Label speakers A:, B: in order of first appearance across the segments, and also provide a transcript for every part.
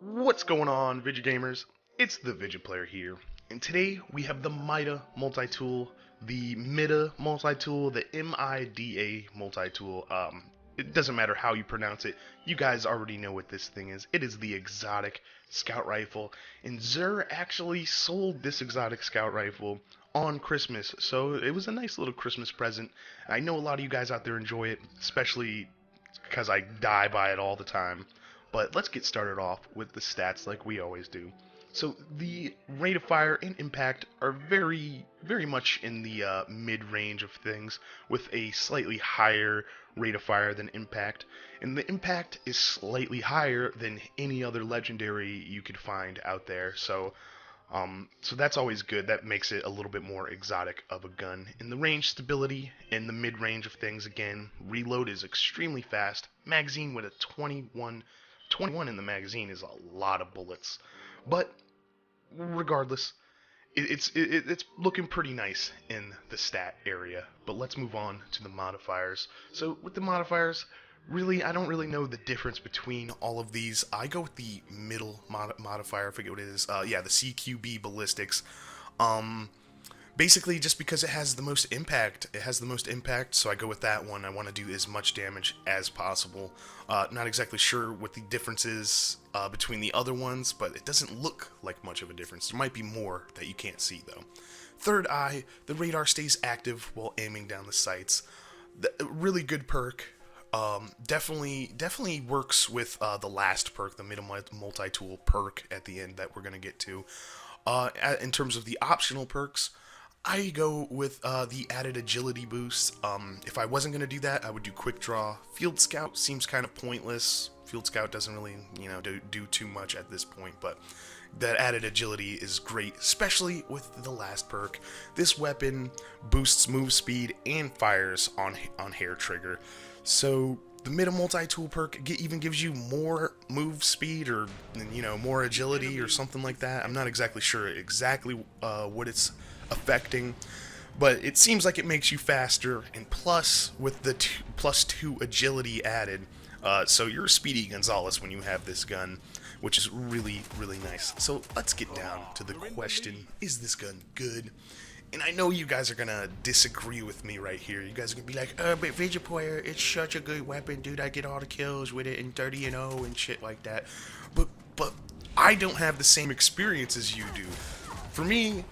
A: What's going on, ViJaGamers? It's the ViJaPlayer here, and today we have the MIDA multi-tool, the MIDA multi-tool, the MIDA multi-tool. It doesn't matter how you pronounce it. You guys already know what this thing is. It is the exotic scout rifle, and Zur actually sold this exotic scout rifle on Christmas, so it was a nice little Christmas present. I know a lot of you guys out there enjoy it, especially because I die by it all the time. But let's get started off with the stats like we always do. So the rate of fire and impact are very much in the mid-range of things, with a slightly higher rate of fire than impact. And the impact is slightly higher than any other legendary you could find out there. So that's always good. That makes it a little bit more exotic of a gun. In the range stability and the mid-range of things, again, reload is extremely fast. Magazine with a 21 in the magazine is a lot of bullets. But regardless, it's looking pretty nice in the stat area. But let's move on to the modifiers. So with the modifiers, really, I don't really know the difference between all of these. I go with the middle modifier. I forget what it is. Yeah, the CQB ballistics. Um, Basically, just because it has the most impact. It has the most impact, so I go with that one. I want to do as much damage as possible. Not exactly sure what the difference is between the other ones, but it doesn't look like much of a difference. There might be more that you can't see, though. Third eye, the radar stays active while aiming down the sights. Really good perk. Definitely works with the last perk, the middle multi-tool perk at the end that we're gonna get to. In terms of the optional perks, I go with the added agility boost. If I wasn't going to do that, I would do quick draw. Field Scout seems kind of pointless. Field Scout doesn't really, do too much at this point, but that added agility is great, especially with the last perk. This weapon boosts move speed and fires on hair trigger. So the middle multi-tool perk even gives you more move speed or, more agility or something like that. I'm not exactly sure what it's affecting, but it seems like it makes you faster, and plus with the +2 agility added, so you're Speedy Gonzalez when you have this gun, which is really nice. So let's get down to the question: is this gun good? And I know you guys are gonna disagree with me right here. You guys are gonna be like, but ViJaPlayer, it's such a good weapon, dude. I get all the kills with it in 30-0 and shit like that. But I don't have the same experience as you do. For me,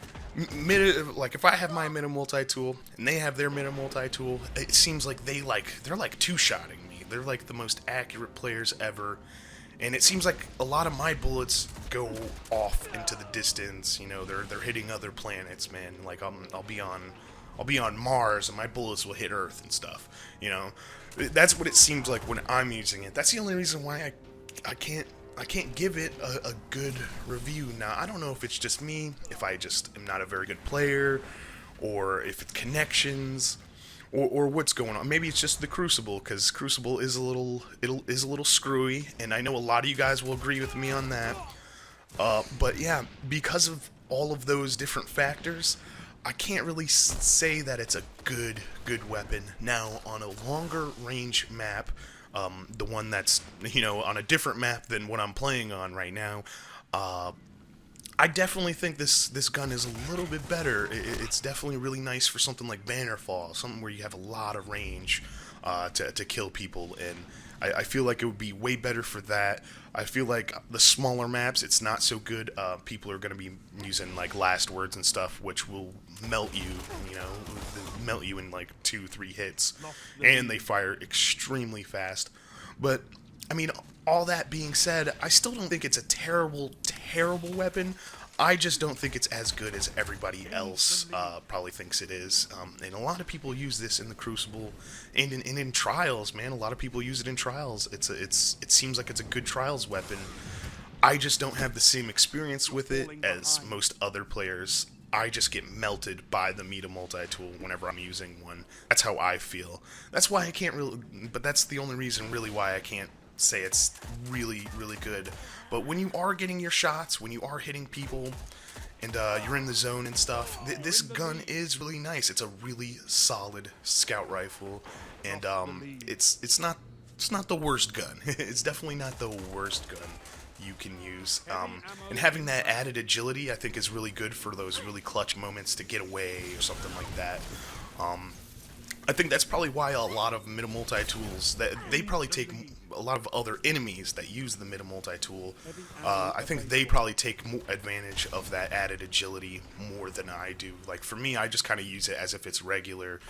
A: like if I have my middle multi-tool and they have their middle multi-tool, it seems like they're like two-shotting me. They're like the most accurate players ever, and it seems like a lot of my bullets go off into the distance. They're hitting other planets, man. Like I'll be on Mars and my bullets will hit Earth and stuff. That's what it seems like when I'm using it. That's the only reason why I can't give it a good review. Now, I don't know if it's just me, if I just am not a very good player, or if it's connections, or what's going on. Maybe it's just the Crucible, because Crucible is a little screwy, and I know a lot of you guys will agree with me on that. But yeah, because of all of those different factors, I can't really say that it's a good weapon. Now, on a longer range map, the one that's, on a different map than what I'm playing on right now, I definitely think this gun is a little bit better. It's definitely really nice for something like Bannerfall, something where you have a lot of range to kill people, and I feel like it would be way better for that. I feel like the smaller maps, it's not so good. People are going to be using like last words and stuff, which will melt you, melt you in like 2-3 hits, and they fire extremely fast. But I mean, all that being said, I still don't think it's a terrible weapon. I just don't think it's as good as everybody else probably thinks it is. And a lot of people use this in the Crucible and in trials, man. A lot of people use it in trials. It seems like it's a good trials weapon. I just don't have the same experience with it as most other players. I just get melted by the MIDA multi-tool whenever I'm using one. That's how I feel. That's why I can't really, but that's the only reason really why I can't say it's really good. But when you are getting your shots, when you are hitting people, and you're in the zone and stuff, this gun is really nice. It's a really solid scout rifle, and it's not the worst gun. It's definitely not the worst gun you can use. And having that added agility, I think, is really good for those really clutch moments to get away or something like that. I think that's probably why a lot of MIDA multi-tools, that they probably take a lot of other enemies that use the MIDA multi-tool. I think they probably take more advantage of that added agility more than I do. Like, for me, I just kind of use it as if it's regular,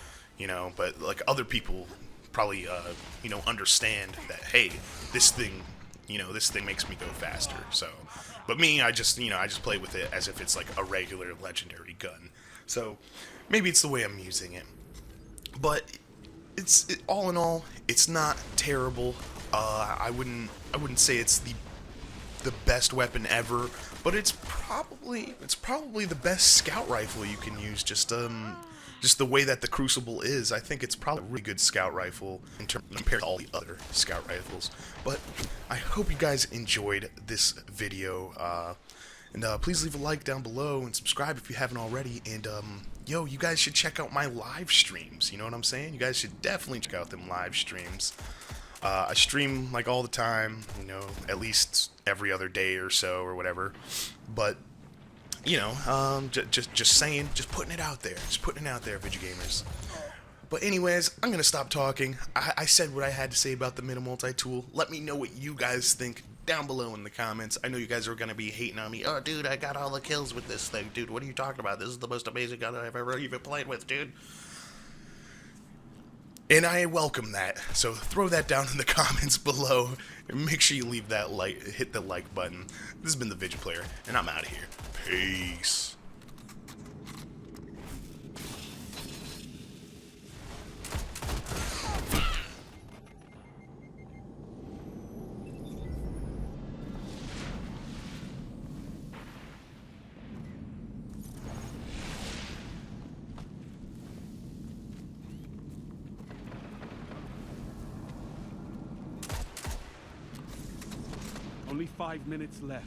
A: but like other people probably, understand that, hey, this thing makes me go faster. So, but me, I just play with it as if it's like a regular legendary gun. So, maybe it's the way I'm using it. But all in all, it's not terrible. I wouldn't say it's the best weapon ever, but it's probably the best scout rifle you can use. Just the way that the Crucible is, I think it's probably a really good scout rifle compared to all the other scout rifles. But I hope you guys enjoyed this video. And please leave a like down below and subscribe if you haven't already. And you guys should check out my live streams. You know what I'm saying? You guys should definitely check out them live streams. I stream like all the time, at least every other day or so or whatever. But just saying, just putting it out there, ViJaGamers. But anyways, I'm gonna stop talking. I said what I had to say about the MIDA multi-tool. Let me know what you guys think down below in the comments. I know you guys are gonna be hating on me. Oh, dude, I got all the kills with this thing. Dude, what are you talking about? This is the most amazing gun I've ever even played with, dude. And I welcome that. So throw that down in the comments below. And make sure you leave that hit the like button. This has been the ViJaPlayer, and I'm out of here. Peace.
B: Only 5 minutes left.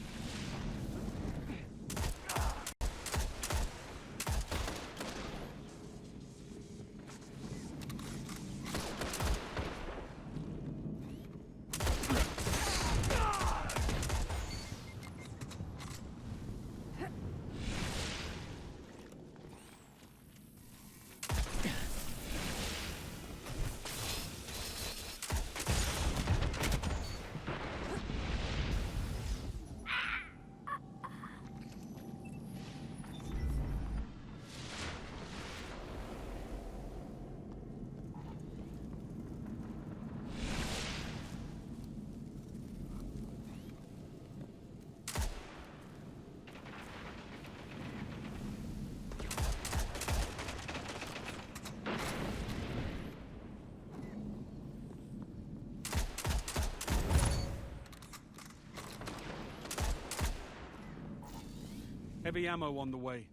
B: Heavy ammo on the way.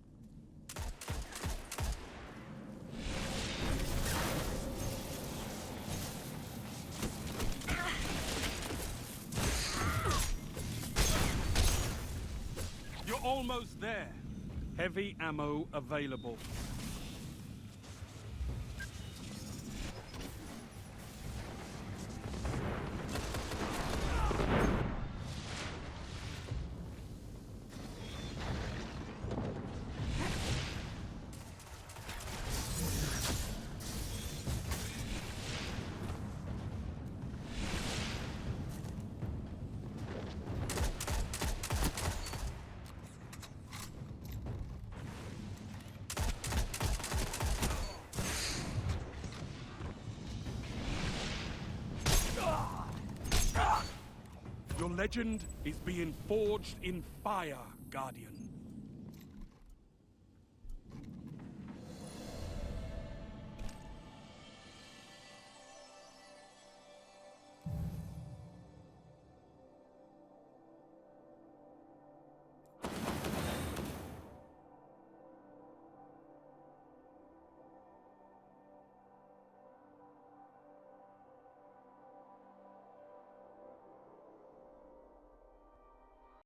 B: You're almost there. Heavy ammo available. Your legend is being forged in fire, Guardian.